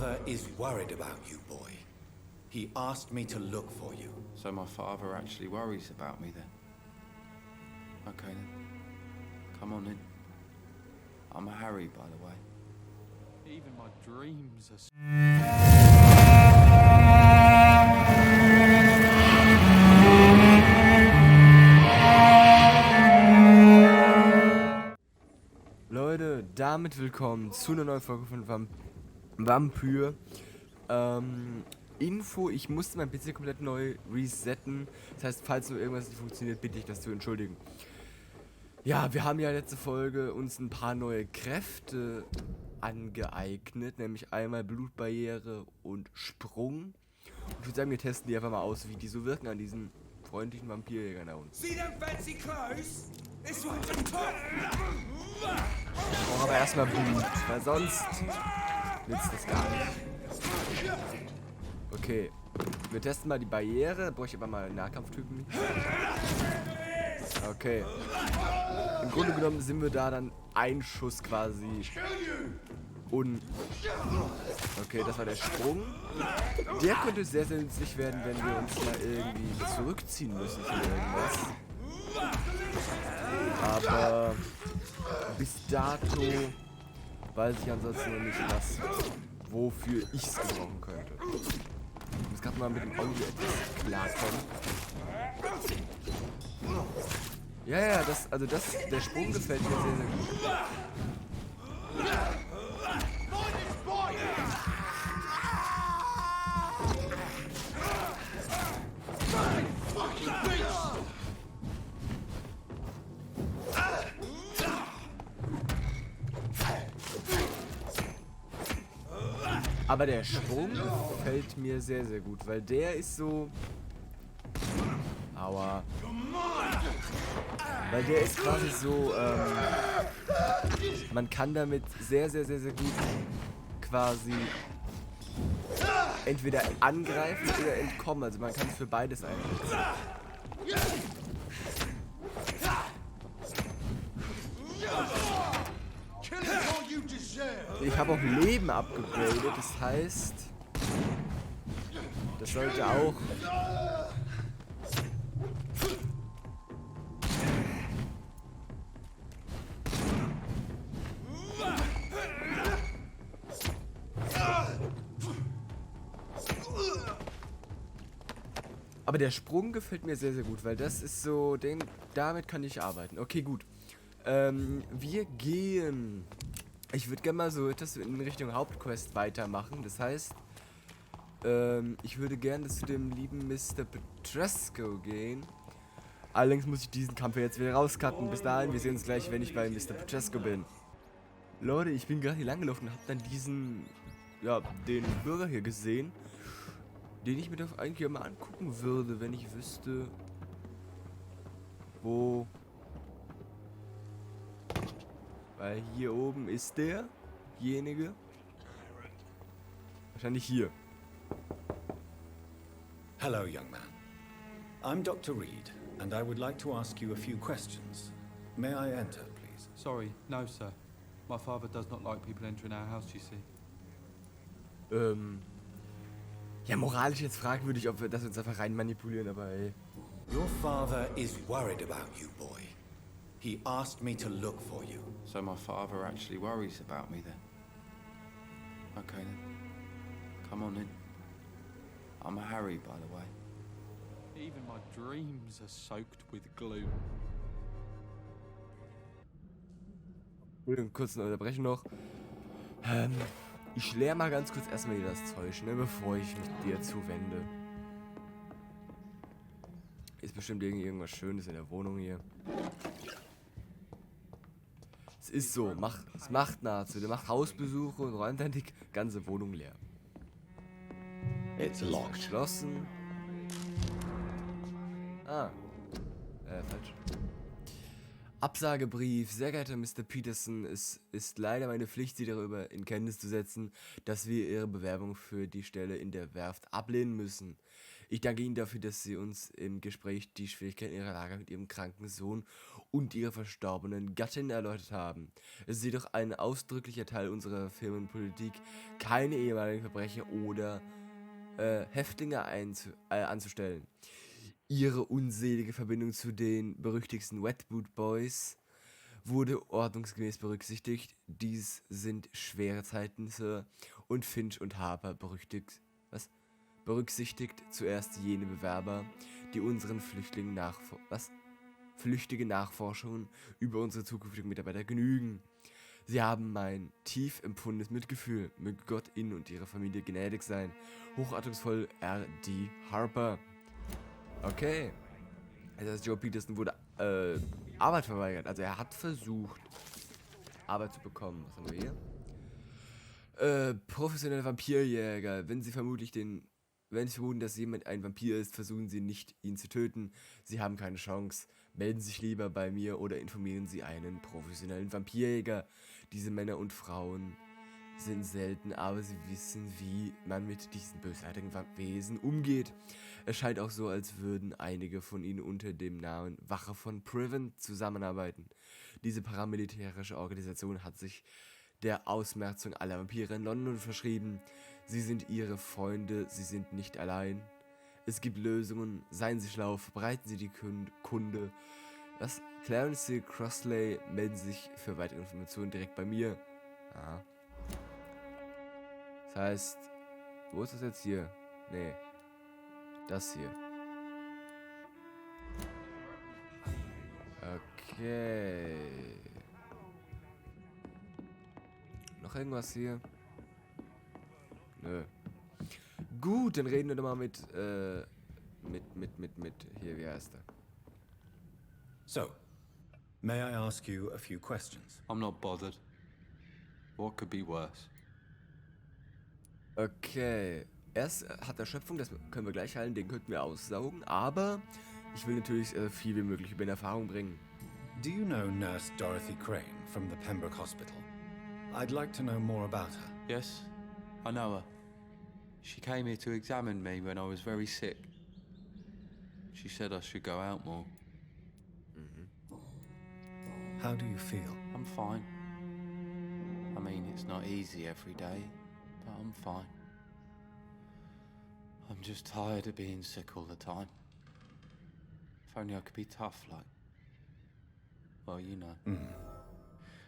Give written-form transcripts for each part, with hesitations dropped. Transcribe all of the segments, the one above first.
father is worried about you, boy. He asked me to look for you. So my father actually worries about me then? Okay then. Come on in. I'm a Harry, by the way. Even my dreams are... Leute, damit willkommen zu einer neuen Folge von Vampyr. Info, ich musste mein PC komplett neu resetten. Das heißt, falls nur irgendwas nicht funktioniert, bitte ich das zu entschuldigen. Ja, wir haben ja letzte Folge uns ein paar neue Kräfte angeeignet, nämlich einmal Blutbarriere und Sprung. Und ich würde sagen, wir testen die einfach mal aus, wie die so wirken an diesen freundlichen Vampyr-Jägern da unten. See them fancy clothes? This one's a top. Ich brauche aber erstmal Blut, weil sonst nützt das gar nicht. Okay, wir testen mal die Barriere, da brauche ich aber mal einen Nahkampftypen. Okay. Im Grunde genommen sind wir da dann ein Schuss quasi. Okay, das war der Sprung. Der könnte sehr, sehr nützlich werden, wenn wir uns mal irgendwie zurückziehen müssen von irgendwas. Aber bis dato weiß ich ansonsten noch nicht, wofür ich es gebrauchen könnte. Ich muss gerade mal mit dem Audio etwas klarkommen. Ja, der Sprung gefällt mir sehr, sehr gut. Aber der Sprung gefällt mir sehr, sehr gut, weil der ist so... Aua. Weil der ist quasi so, man kann damit sehr, sehr, sehr, sehr gut quasi entweder angreifen oder entkommen. Also man kann es für beides einsetzen. Ich habe auch Leben abgegradet, das heißt, das sollte auch... Aber der Sprung gefällt mir sehr, sehr gut, weil das ist so, damit kann ich arbeiten. Okay, gut. Wir gehen... Ich würde gerne mal so etwas in Richtung Hauptquest weitermachen. Das heißt, ich würde gerne zu dem lieben Mr. Petrescu gehen. Allerdings muss ich diesen Kampf jetzt wieder rauscutten. Bis dahin, wir sehen uns gleich, wenn ich bei Mr. Petrescu bin. Leute, ich bin gerade hier langgelaufen und habe dann den Bürger hier gesehen, den ich mir doch eigentlich mal angucken würde, wenn ich wüsste, wo... Weil hier oben ist derjenige. Wahrscheinlich hier. Hello, young man. I'm Dr. Reid, and I would like to ask you a few questions. May I enter, please? Sorry, no sir. My father does not like people entering our house, you see. Ja, moralisch jetzt fragwürdig, ob wir das uns einfach rein manipulieren, aber ey. Your father is worried about you, boy. He asked me to look for you. So my father actually worries about me then? Okay then. Come on in. I'm a Harry, by the way. Even my dreams are soaked with gloom. Kurz eine Unterbrechung noch. Ich leer mal ganz kurz erstmal hier das Zeug, ne, bevor ich mich dir zuwende. Ist bestimmt irgendwas Schönes in der Wohnung hier. Es ist so, es macht nahezu. Der macht Hausbesuche und räumt dann die ganze Wohnung leer. It's locked. Geschlossen. Falsch. Absagebrief. Sehr geehrter Mr. Peterson, es ist leider meine Pflicht, Sie darüber in Kenntnis zu setzen, dass wir Ihre Bewerbung für die Stelle in der Werft ablehnen müssen. Ich danke Ihnen dafür, dass Sie uns im Gespräch die Schwierigkeiten Ihrer Lage mit Ihrem kranken Sohn und Ihrer verstorbenen Gattin erläutert haben. Es ist jedoch ein ausdrücklicher Teil unserer Firmenpolitik, keine ehemaligen Verbrecher oder Häftlinge anzustellen. Ihre unselige Verbindung zu den berüchtigsten Wet Boot Boys wurde ordnungsgemäß berücksichtigt. Dies sind schwere Zeiten, Sir, und Finch und Harper berücksichtigt zuerst jene Bewerber, die unseren flüchtige Nachforschungen über unsere zukünftigen Mitarbeiter genügen. Sie haben mein tief empfundenes Mitgefühl. Möge Gott Ihnen und Ihrer Familie gnädig sein. Hochachtungsvoll, R.D. Harper. Okay. Also Joe Peterson wurde Arbeit verweigert. Also er hat versucht, Arbeit zu bekommen. Was haben wir hier? Professioneller Vampyr-Jäger. Wenn Sie vermuten, dass jemand ein Vampir ist, versuchen Sie nicht, ihn zu töten. Sie haben keine Chance. Melden Sie sich lieber bei mir oder informieren Sie einen professionellen Vampirjäger. Diese Männer und Frauen sind selten, aber sie wissen, wie man mit diesen bösartigen Wesen umgeht. Es scheint auch so, als würden einige von ihnen unter dem Namen Wache von Prevent zusammenarbeiten. Diese paramilitärische Organisation hat sich der Ausmerzung aller Vampire in London verschrieben. Sie sind ihre Freunde, sie sind nicht allein. Es gibt Lösungen, seien Sie schlau, verbreiten Sie die Kunde. Clarence C. Crossley, melden Sie sich für weitere Informationen direkt bei mir. Aha. Das heißt, wo ist das jetzt hier? Nee, das hier. Okay. Noch irgendwas hier? Nö. Gut, dann reden wir doch mal mit hier, wie heißt er? So, may I ask you a few questions? I'm not bothered. What could be worse? Okay. Erst hat er Schöpfung, das können wir gleich heilen, den könnten wir aussaugen, aber ich will natürlich viel wie möglich über in Erfahrung bringen. Do you know Nurse Dorothy Crane from the Pembroke Hospital? I'd like to know more about her. Yes, I know her. She came here to examine me when I was very sick. She said I should go out more. How do you feel? I'm fine. I mean, it's not easy every day, but I'm fine. I'm just tired of being sick all the time. If only I could be tough like... Well, you know.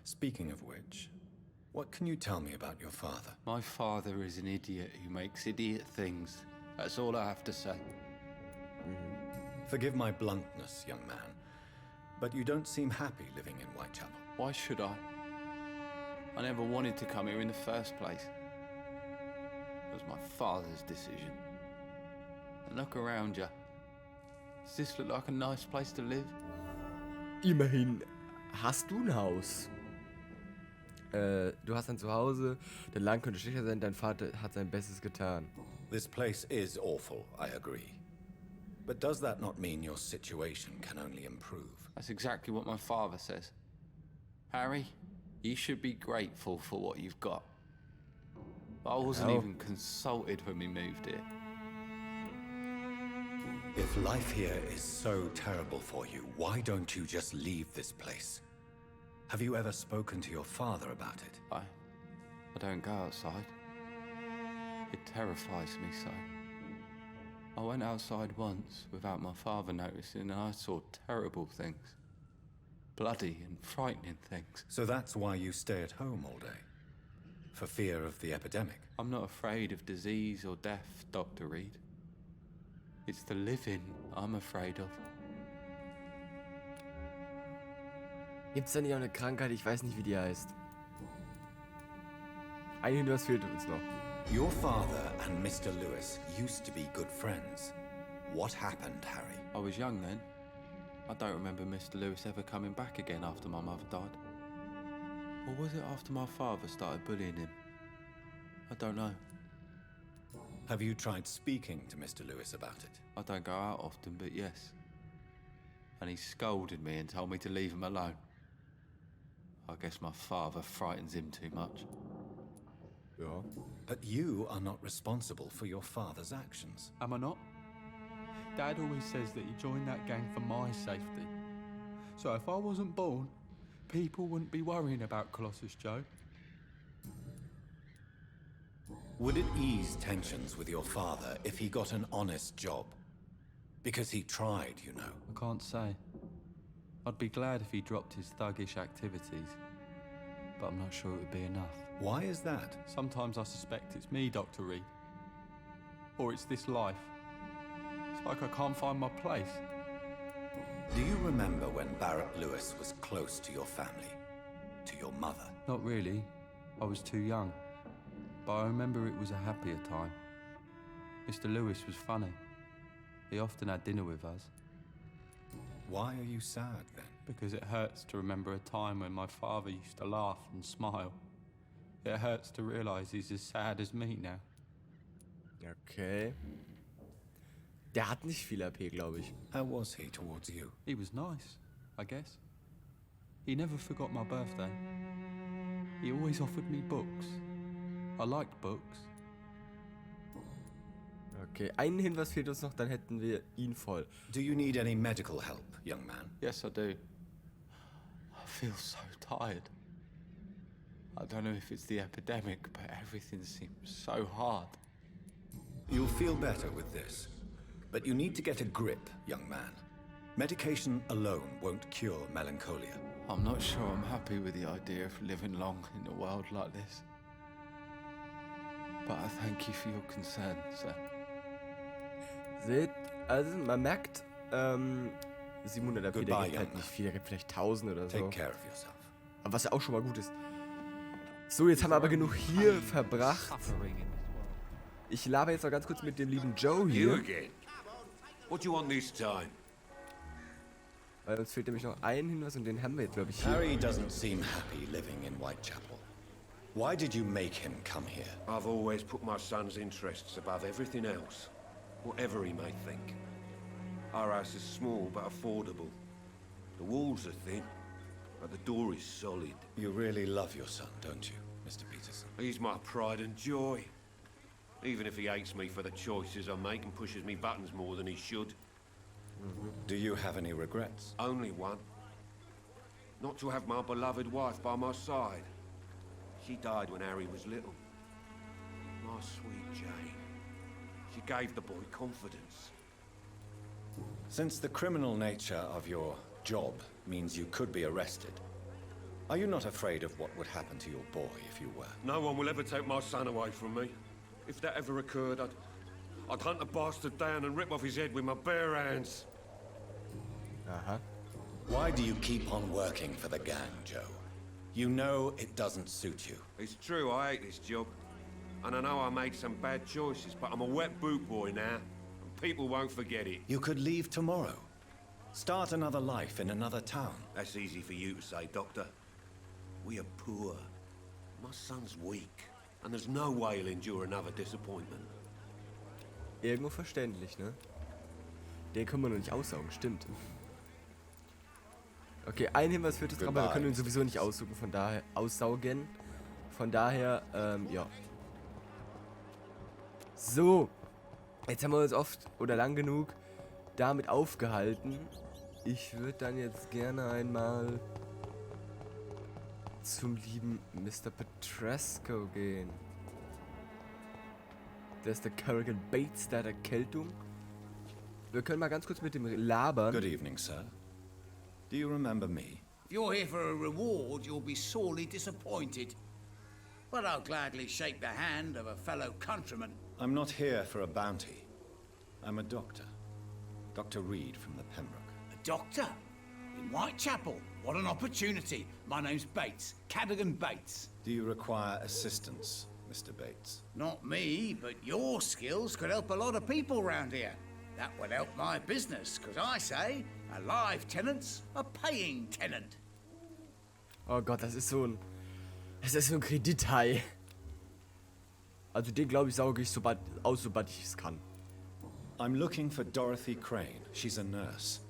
Speaking of which, what can you tell me about your father? My father is an idiot who makes idiot things. That's all I have to say. Forgive my bluntness, young man, but you don't seem happy living in Whitechapel. Why should I? I never wanted to come here in the first place. It was my father's decision. And look around you. Does this look like a nice place to live? Immerhin hast du ein Haus. Du hast ein Zuhause, dein Land könnte schlechter sein, dein Vater hat sein Bestes getan. This place is awful, I agree. But does that not mean your situation can only improve? That's exactly what my father says. Harry, you should be grateful for what you've got. But I wasn't even consulted when we moved here. If life here is so terrible for you, why don't you just leave this place? Have you ever spoken to your father about it? I don't go outside. It terrifies me so. I went outside once without my father noticing and I saw terrible things. Bloody and frightening things. So that's why you stay at home all day? For fear of the epidemic? I'm not afraid of disease or death, Dr. Reid. It's the living I'm afraid of. Gibt's da nicht auch eine Krankheit? Ich weiß nicht, wie die heißt. Ein Hinweis fehlt uns noch. Your father and Mr. Lewis used to be good friends. What happened, Harry? I was young then. I don't remember Mr. Lewis ever coming back again after my mother died. Or was it after my father started bullying him? I don't know. Have you tried speaking to Mr. Lewis about it? I don't go out often, but yes. And he scolded me and told me to leave him alone. I guess my father frightens him too much. Ja. But you are not responsible for your father's actions. Am I not? Dad always says that he joined that gang for my safety. So if I wasn't born, people wouldn't be worrying about Colossus Joe. Would it ease tensions with your father if he got an honest job? Because he tried, you know. I can't say. I'd be glad if he dropped his thuggish activities, but I'm not sure it would be enough. Why is that? Sometimes I suspect it's me, Dr. Reid. Or it's this life. It's like I can't find my place. Do you remember when Barrett Lewis was close to your family? To your mother? Not really. I was too young. But I remember it was a happier time. Mr. Lewis was funny. He often had dinner with us. Why are you sad then? Because it hurts to remember a time when my father used to laugh and smile. It hurts to realise he's as sad as me now. Okay. Der hat nicht viel AP, glaube ich. How was he towards you? He was nice, I guess. He never forgot my birthday. He always offered me books. I liked books. Okay, einen Hinweis fehlt uns noch, dann hätten wir ihn voll. Do you need any medical help, young man? Yes, I do. I feel so tired. I don't know if it's the epidemic, but everything seems so hard. You'll feel better with this. But you need to get a grip, young man. Medication alone won't cure melancholia. I'm not sure I'm happy with the idea of living long in a world like this. But I thank you for your concern, sir. Seht, also man merkt, 700 AP, der Goodbye, gibt halt young nicht viel, der gibt vielleicht 1000 oder so. Take care of yourself. Aber was ja auch schon mal gut ist. So, jetzt haben wir aber genug hier verbracht. Ich laber jetzt noch ganz kurz mit dem lieben Joe You hier. again? What do you want this time? Weil uns fehlt nämlich noch ein Hinweis und den haben wir jetzt, glaube ich, hier. Harry doesn't seem happy living in Whitechapel. Why did you make him come here? I've always put my son's interests above everything else, whatever he may think. Our house is small but affordable. The walls are thin, but the door is solid. You really love your son, don't you, Mr. Peterson? He's my pride and joy. Even if he hates me for the choices I make and pushes me buttons more than he should. Do you have any regrets? Only one. Not to have my beloved wife by my side. She died when Harry was little. My sweet Jane. She gave the boy confidence. Since the criminal nature of your job means you could be arrested, are you not afraid of what would happen to your boy if you were? No one will ever take my son away from me. If that ever occurred, I'd hunt the bastard down and rip off his head with my bare hands. Aha. Why do you keep on working for the gang, Joe? You know it doesn't suit you. It's true, I hate this job. And I know I made some bad choices, but I'm a wet boot boy now. And people won't forget it. You could leave tomorrow. Start another life in another town. That's easy for you to say, Doctor. We are poor. My son's weak. And there's no way he'll endure another disappointment. Irgendwo verständlich, ne? Den können wir noch nicht aussaugen, stimmt. Okay, ein Hinweis führt jetzt dran, aber wir können ihn sowieso nicht aussaugen, von daher, ja. So. Jetzt haben wir uns oft oder lang genug damit aufgehalten. Ich würde dann jetzt gerne einmal zum lieben Mr. Petrescu gehen. Der ist der Kerrigan Bates der Erkältung. Wir können mal ganz kurz mit dem labern. Good evening, sir. Do you remember me? If you're here for a reward, you'll be sorely disappointed. But I'll gladly shake the hand of a fellow countryman. I'm not here for a bounty. I'm a doctor. Dr. Reid from the Pembroke. A doctor? In Whitechapel? What an opportunity. My name's Bates, Cadogan Bates. Do you require assistance, Mr. Bates? Not me, but your skills could help a lot of people round here. That would help my business, because I say, a live tenant's a paying tenant. Oh Gott, das ist so ein Kredithai. Also den, glaube ich, sauge ich sobald ich es kann. I'm looking for Dorothy Crane. She's a nurse.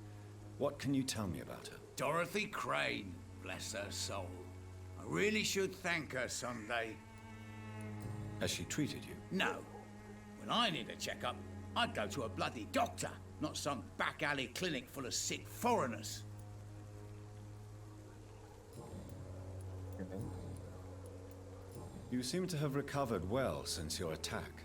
What can you tell me about her? Dorothy Crane, bless her soul. I really should thank her someday. Has she treated you? No. When I need a checkup, I'd go to a bloody doctor, not some back alley clinic full of sick foreigners. You seem to have recovered well since your attack.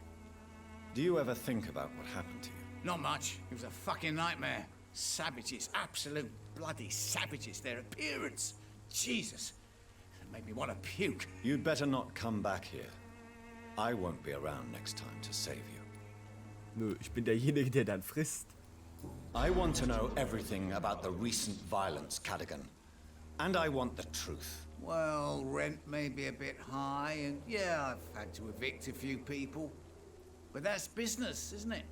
Do you ever think about what happened to you? Not much. It was a fucking nightmare. Savages, absolute bloody savages. Their appearance, Jesus, it made me want to puke. You'd better not come back here. I won't be around next time to save you. Nö, ich bin derjenige, der dann frisst. I want to know everything about the recent violence, Cadogan. And I want the truth. Well, rent may be a bit high, and yeah, I've had to evict a few people. But that's business, isn't it?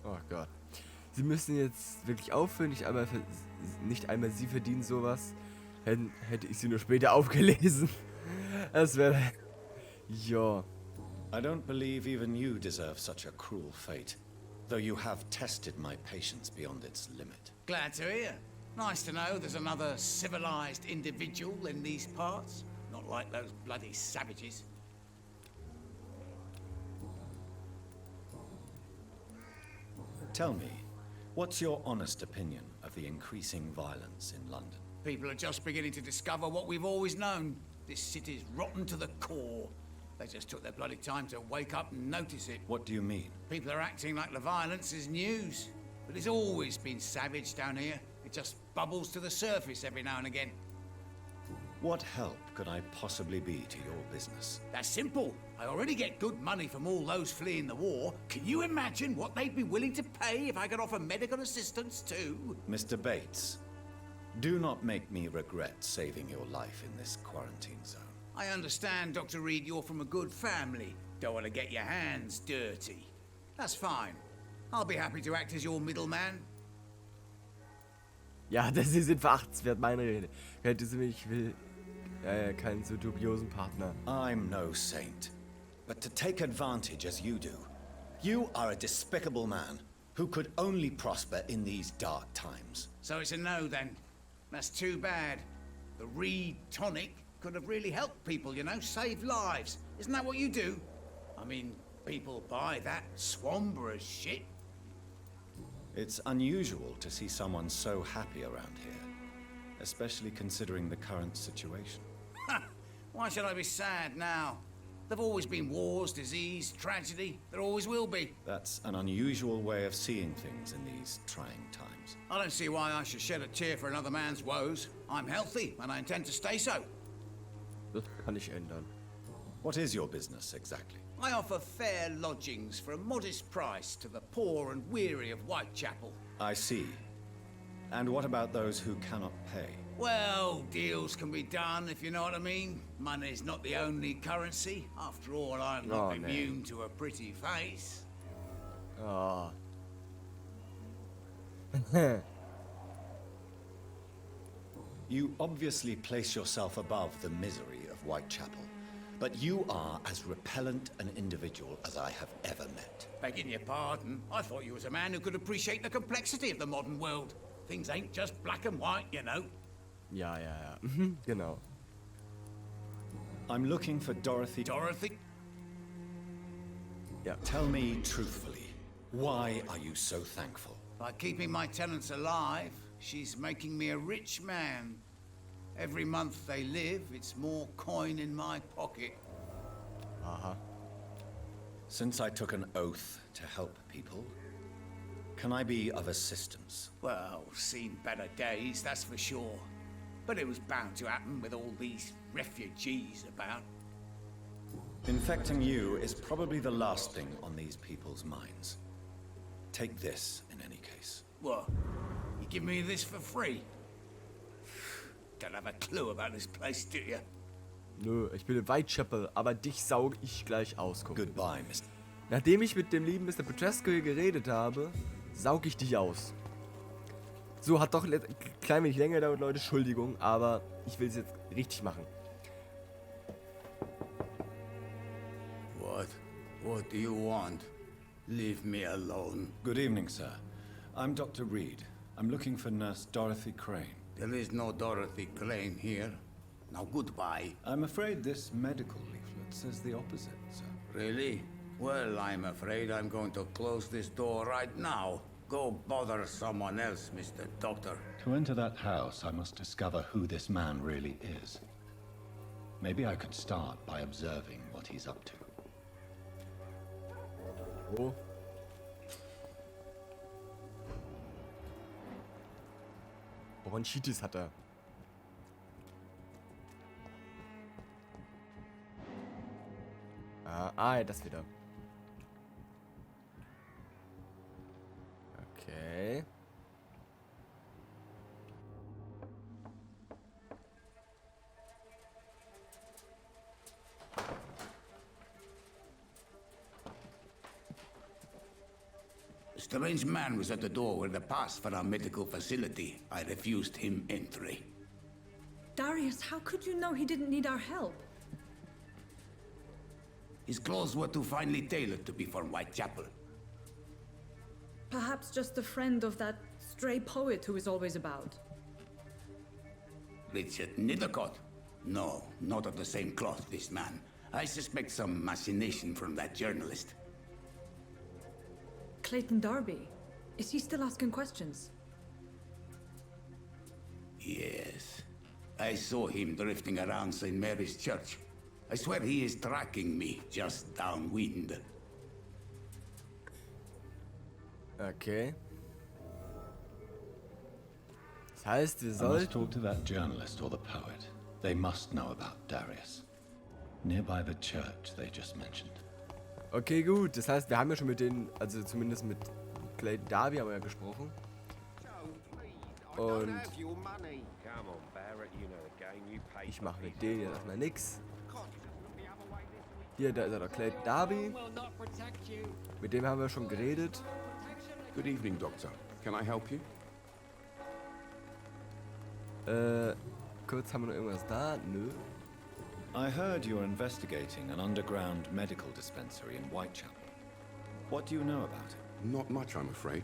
Oh Gott. Sie müssen jetzt wirklich aufhören. Nicht einmal Sie verdienen sowas. Hätte ich sie nur später aufgelesen. Das wäre... Ja. I don't believe even you deserve such a cruel fate, though you have tested my patience beyond its limit. Glad to hear. Nice to know there's another civilized individual in these parts. Not like those bloody savages. Tell me, what's your honest opinion of the increasing violence in London? People are just beginning to discover what we've always known. This city's rotten to the core. They just took their bloody time to wake up and notice it. What do you mean? People are acting like the violence is news. But it's always been savage down here. It just bubbles to the surface every now and again. What help could I possibly be to your business? That's simple. I already get good money from all those fleeing the war. Can you imagine what they'd be willing to pay if I could offer medical assistance too? Mr. Bates, do not make me regret saving your life in this quarantine zone. I understand, Dr. Reid, you're from a good family. Don't want to get your hands dirty. That's fine. I'll be happy to act as your middleman. Ja, Sie sind verachtenswert, meine Rede. Hätte sie mich, ich will keinen so dubiosen Partner. I'm no saint, but to take advantage as you do, you are a despicable man who could only prosper in these dark times. So it's a no then. That's too bad. The Reid tonic could have really helped people, you know, save lives. Isn't that what you do? I mean, people buy that Swambra shit. It's unusual to see someone so happy around here, especially considering the current situation. Ha! Why should I be sad now? There've always been wars, disease, tragedy. There always will be. That's an unusual way of seeing things in these trying times. I don't see why I should shed a tear for another man's woes. I'm healthy, and I intend to stay so. Das kann ich ändern. What is your business exactly? I offer fair lodgings for a modest price to the poor and weary of Whitechapel. I see. And what about those who cannot pay? Well, deals can be done, if you know what I mean. Money's not the only currency. After all, I'm not immune to a pretty face. Oh. You obviously place yourself above the misery of Whitechapel, but you are as repellent an individual as I have ever met. Begging your pardon, I thought you was a man who could appreciate the complexity of the modern world. Things ain't just black and white, you know. Ja. Genau. I'm looking for Dorothy. Dorothy? Ja. Tell me truthfully, why are you so thankful? By keeping my tenants alive, she's making me a rich man. Every month they live, it's more coin in my pocket. Aha. Since I took an oath to help people, can I be of assistance? Well, seen better days, that's for sure. But it was bound to happen with all these refugees about. Infecting you is probably the last thing on these people's minds. Take this in any case. What? You give me this for free? Don't have a clue about this place, do you? Nö, ich bin in Whitechapel, aber dich saug ich gleich aus. Guck. Goodbye, Mr. Nachdem ich mit dem lieben Mr. Petrescu hier geredet habe, saug ich dich aus. So, hat doch ein klein wenig länger gedauert, Leute, Entschuldigung, aber ich will es jetzt richtig machen. What do you want? Leave me alone. Good evening, sir. I'm Dr. Reid. I'm looking for Nurse Dorothy Crane. There is no Dorothy Crane here. Now goodbye. I'm afraid this medical leaflet says the opposite, sir. Really? Well, I'm afraid I'm going to close this door right now. Go bother someone else, Mr. Doctor. To enter that house, I must discover who this man really is. Maybe I could start by observing what he's up to. Oh. Bronchitis hat er. Ja, das wieder. Okay. A strange man was at the door with a pass for our medical facility. I refused him entry. Darius, how could you know he didn't need our help? His clothes were too finely tailored to be from Whitechapel. Perhaps just a friend of that stray poet who is always about. Richard Nethercott? No, not of the same cloth, this man. I suspect some machination from that journalist. Clayton Darby. Is he still asking questions? Yes. I saw him drifting around St. Mary's Church. I swear he is tracking me, just downwind. Okay. Das heißt, wir I must sollten... talk to that journalist or the poet. They must know about Darius. Nearby the church they just mentioned. Okay, gut. Das heißt, wir haben ja schon mit denen, also zumindest mit Clayton Darby haben wir ja gesprochen. Und ich mache mit denen jetzt erstmal nix. Hier, da ist er doch, Clayton Darby. Mit dem haben wir schon geredet. Good evening, Doctor. Can I help you? Kurz, haben wir noch irgendwas da? Nö. I heard you're investigating an underground medical dispensary in Whitechapel. What do you know about it? Not much, I'm afraid.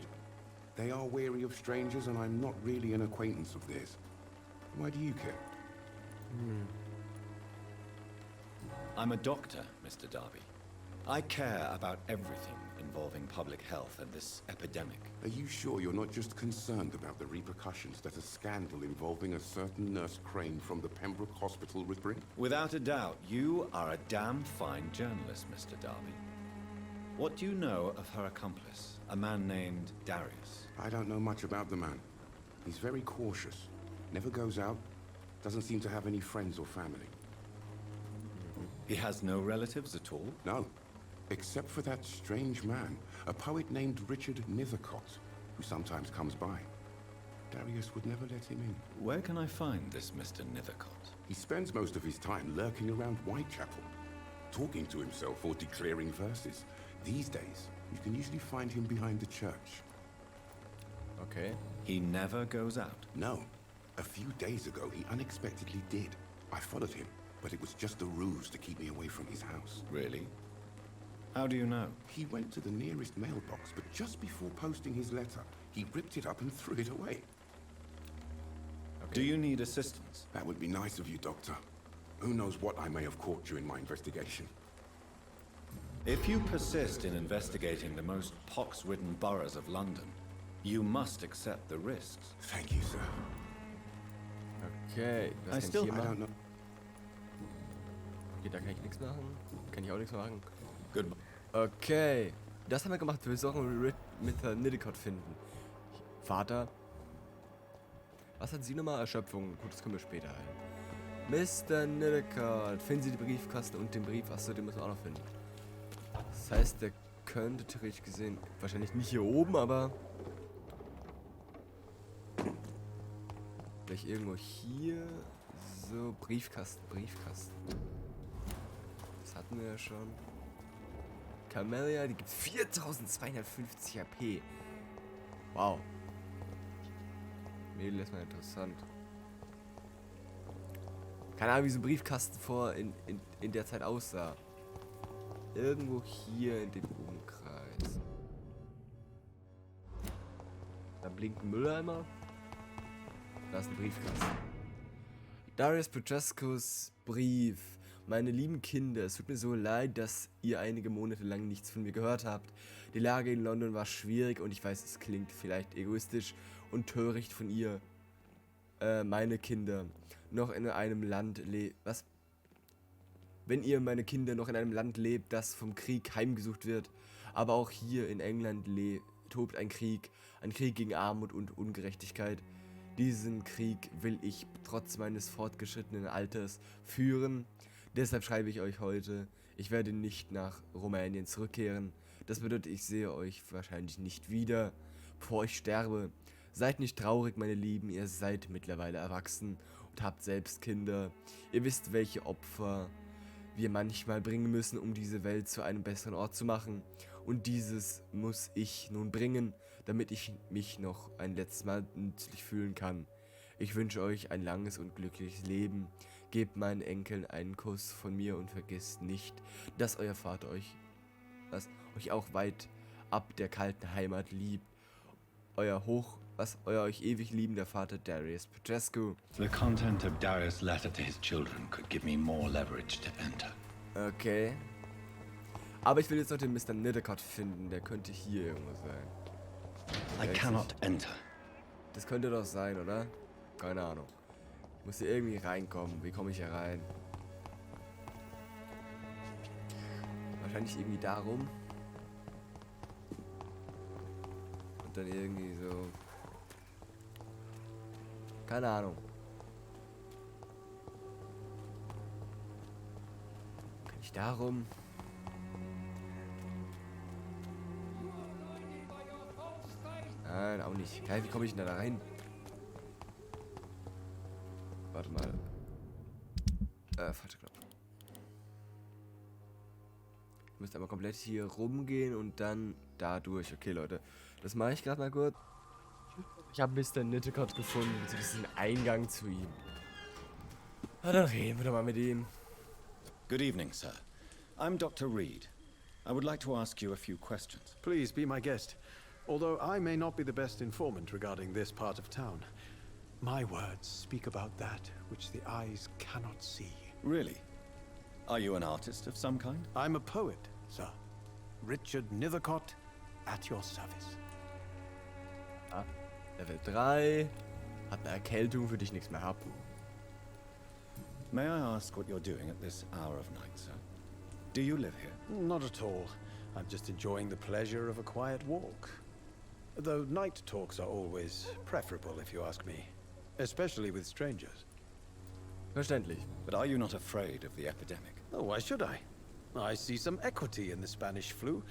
They are wary of strangers, and I'm not really an acquaintance of theirs. Why do you care? I'm a doctor, Mr. Darby. I care about everything involving public health and this epidemic. Are you sure you're not just concerned about the repercussions that a scandal involving a certain Nurse Crane from the Pembroke Hospital would bring? Without a doubt, you are a damn fine journalist, Mr. Darby. What do you know of her accomplice, a man named Darius? I don't know much about the man. He's very cautious. Never goes out. Doesn't seem to have any friends or family. He has no relatives at all? No. Except for that strange man, a poet named Richard Nethercott, who sometimes comes by. Darius would never let him in. Where can I find this Mr. Nethercott? He spends most of his time lurking around Whitechapel, talking to himself or declaring verses. These days, you can usually find him behind the church. Okay. He never goes out? No. A few days ago, he unexpectedly did. I followed him, but it was just a ruse to keep me away from his house. Really? How do you know? He went to the nearest mailbox, but just before posting his letter, he ripped it up and threw it away. Okay. Do you need assistance? That would be nice of you, Doctor. Who knows what I may have caught during my investigation. If you persist in investigating the most pox-ridden boroughs of London, you must accept the risks. Thank you, sir. Okay, I was kann still- ich hier I don't machen? know. Okay, da kann ich nichts machen. Kann ich auch nichts machen. Goodbye. Okay, das haben wir gemacht. Wir sollen Mr. Nethercott finden. Vater. Was hat sie nochmal? Erschöpfung. Gut, das können wir später heilen. Mr. Nethercott. Finden Sie den Briefkasten und den Brief. Achso, den müssen wir auch noch finden. Das heißt, der könnte theoretisch gesehen, wahrscheinlich nicht hier oben, aber vielleicht irgendwo hier. So, Briefkasten. Das hatten wir ja schon. Camellia, die gibt 4250 HP. Wow. Mädel ist mal interessant. Keine Ahnung, wie so ein Briefkasten in der Zeit aussah. Irgendwo hier in dem Umkreis. Da blinkt ein Mülleimer. Da ist ein Briefkasten. Darius Petrescus Brief. Meine lieben Kinder, es tut mir so leid, dass ihr einige Monate lang nichts von mir gehört habt. Die Lage in London war schwierig und ich weiß, es klingt vielleicht egoistisch und töricht von ihr, meine Kinder, noch in einem Land Wenn ihr, meine Kinder, noch in einem Land lebt, das vom Krieg heimgesucht wird, aber auch hier in England tobt ein Krieg gegen Armut und Ungerechtigkeit. Diesen Krieg will ich trotz meines fortgeschrittenen Alters führen. Deshalb schreibe ich euch heute, ich werde nicht nach Rumänien zurückkehren. Das bedeutet, ich sehe euch wahrscheinlich nicht wieder, bevor ich sterbe. Seid nicht traurig, meine Lieben, ihr seid mittlerweile erwachsen und habt selbst Kinder. Ihr wisst, welche Opfer wir manchmal bringen müssen, um diese Welt zu einem besseren Ort zu machen. Und dieses muss ich nun bringen, damit ich mich noch ein letztes Mal nützlich fühlen kann. Ich wünsche euch ein langes und glückliches Leben. Gebt meinen Enkeln einen Kuss von mir und vergesst nicht, dass euer Vater euch auch weit ab der kalten Heimat liebt. Euer euch ewig liebender Vater Darius Petrescu. The content of Darius' letter to his children could give me more leverage to enter. Okay. Aber ich will jetzt noch den Mr. Niddercott finden, der könnte hier irgendwo sein. I cannot enter. Das könnte doch sein, oder? Keine Ahnung. Ich muss hier irgendwie reinkommen. Wie komme ich hier rein? Wahrscheinlich irgendwie darum. Und dann irgendwie so. Keine Ahnung. Kann ich darum? Nein, auch nicht. Wie komme ich denn da rein? Warte mal. Falscher Knopf. Ich müsste aber komplett hier rumgehen und dann da durch. Okay, Leute. Das mache ich gerade mal kurz. Ich habe Mr. Nittercott gefunden. Das ist ein Eingang zu ihm. Na, dann reden wir doch mal mit ihm. Good evening, sir. I'm Dr. Reid. I would like to ask you a few questions. Please be my guest. Although I may not be the best informant regarding this part of town, my words speak about that which the eyes cannot see. Really? Are you an artist of some kind? I'm a poet, sir. Richard Nithercott, at your service. Ah, Level 3. Hat eine Erkältung, für die ich nichts mehr hab. May I ask what you're doing at this hour of night, sir? Do you live here? Not at all. I'm just enjoying the pleasure of a quiet walk. Though night talks are always preferable, if you ask me. Especially with strangers. Verständlich. But are you not afraid of the epidemic? Oh, why should I? I see some equity in the Spanish flu.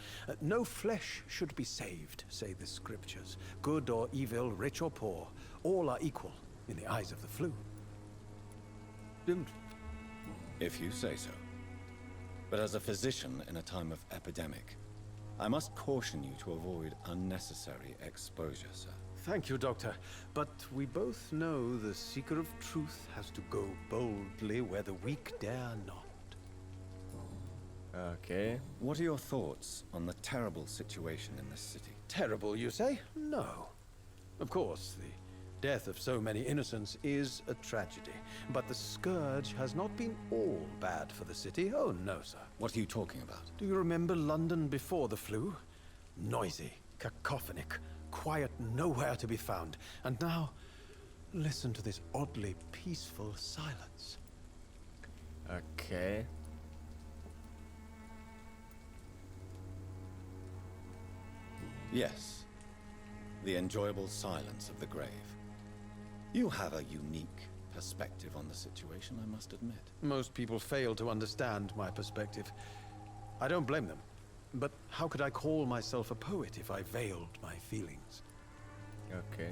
No flesh should be saved, say the scriptures. Good or evil, rich or poor, all are equal in the eyes of the flu. Stimmt. If you say so. But as a physician in a time of epidemic, I must caution you to avoid unnecessary exposure, sir. Thank you, Doctor. But we both know the seeker of truth has to go boldly where the weak dare not. Okay. What are your thoughts on the terrible situation in this city? Terrible, you say? No. Of course, the death of so many innocents is a tragedy. But the scourge has not been all bad for the city. Oh, no, sir. What are you talking about? Do you remember London before the flu? Noisy, cacophonic, quiet nowhere to be found. And now, listen to this oddly peaceful silence. Okay. Yes. The enjoyable silence of the grave. You have a unique perspective on the situation, I must admit. Most people fail to understand my perspective. I don't blame them. But how could I call myself a poet if I veiled my feelings? Okay.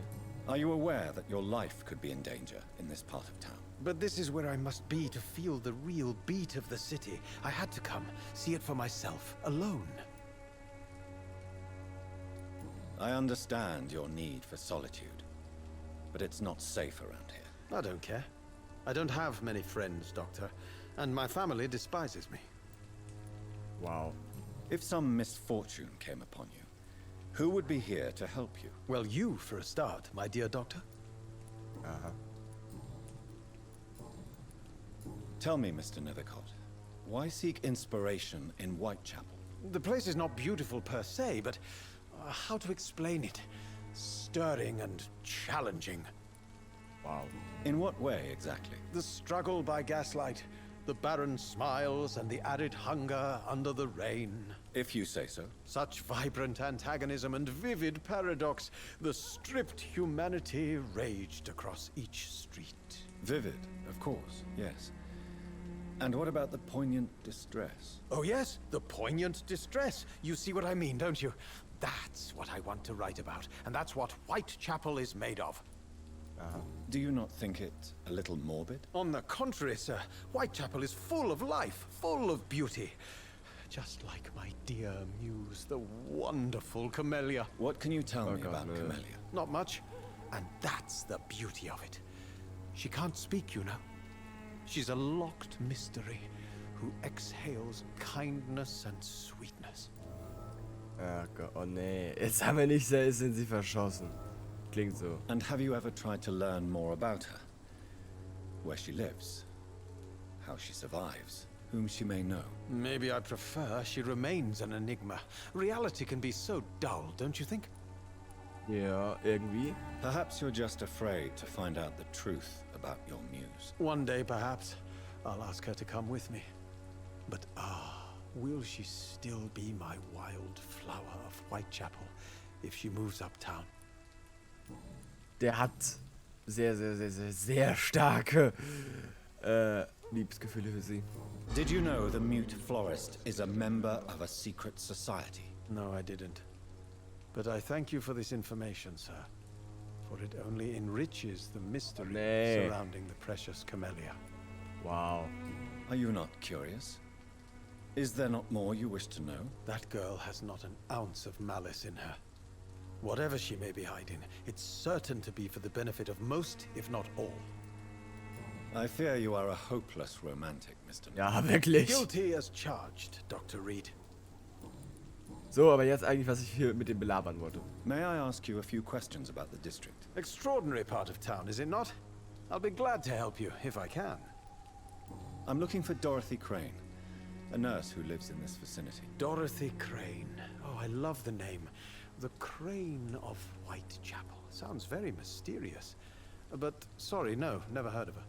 Are you aware that your life could be in danger in this part of town? But this is where I must be to feel the real beat of the city. I had to come, see it for myself, alone. I understand your need for solitude, but it's not safe around here. I don't care. I don't have many friends, Doctor, and my family despises me. Wow. If some misfortune came upon you, who would be here to help you? Well, you for a start, my dear Doctor. Tell me, Mr. Nethercott, Why seek inspiration in Whitechapel? The place is not beautiful per se, but how to explain it? Stirring and challenging. Wow. In what way, exactly? The struggle by gaslight, the barren smiles, and the arid hunger under the rain. If you say so. Such vibrant antagonism and vivid paradox. The stripped humanity raged across each street. Vivid, of course, yes. And what about the poignant distress? Oh yes, the poignant distress. You see what I mean, don't you? That's what I want to write about, and that's what Whitechapel is made of. Do you not think it a little morbid? On the contrary, sir, Whitechapel is full of life, full of beauty. Just like my dear muse, the wonderful Camellia. What can you tell me God, about no. Camellia? Not much, and that's the beauty of it. She can't speak, you know. She's a locked mystery who exhales kindness and sweetness. Ach Gott, oh nee. Jetzt haben wir nicht sind sie verschossen. Klingt so. And have you ever tried to learn more about her? Where she lives? How she survives? Whom she may know? Maybe I prefer she remains an enigma. Reality can be so dull, don't you think? Ja, irgendwie. Perhaps you're just afraid to find out the truth about your muse. One day, perhaps, I'll ask her to come with me. But will she still be my wild flower of Whitechapel if she moves uptown? Der hat sehr starke Liebesgefühle für sie. Did you know the mute florist is a member of a secret society? No, I didn't. But I thank you for this information, sir. For it only enriches the mystery Nee. surrounding the precious Camellia. Wow. Are you not curious? Is there not more you wish to know? That girl has not an ounce of malice in her. Whatever she may be hiding, it's certain to be for the benefit of most, if not all. I fear you are a hopeless romantic, Mr. Ja, wirklich. Guilty as charged, Dr. Reid. So, aber jetzt eigentlich, was ich hier mit dem belabern wollte. May I ask you a few questions about the district? Extraordinary part of town, is it not? I'll be glad to help you, if I can. I'm looking for Dorothy Crane, a nurse who lives in this vicinity. Dorothy Crane. Oh, I love the name. The Crane of Whitechapel. Sounds very mysterious. But, sorry, no, never heard of her.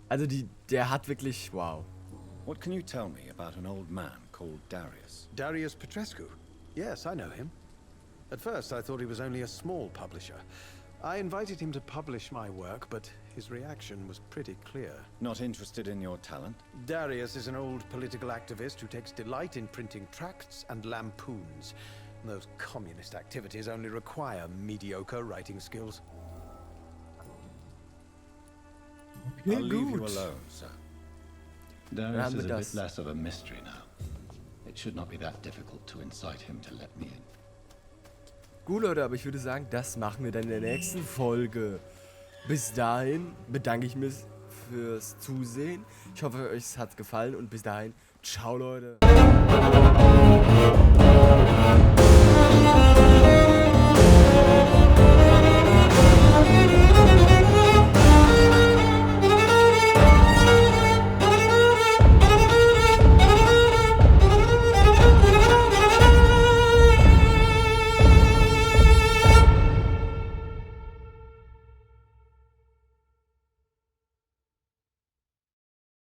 Also der hat wirklich, wow. What can you tell me about an old man called Darius? Darius Petrescu? Yes, I know him. At first, I thought he was only a small publisher. I invited him to publish my work, but his reaction was pretty clear. Not interested in your talent? Darius is an old political activist who takes delight in printing tracts and lampoons. Those communist activities only require mediocre writing skills. I'll leave you alone, sir. Darius haben is wir a das. bit less of a mystery now. It should not be that difficult to incite him to let me in. Gut, Leute, aber ich würde sagen, das machen wir dann in der nächsten Folge. Bis dahin bedanke ich mich fürs Zusehen. Ich hoffe, euch hat es gefallen und bis dahin, ciao, Leute.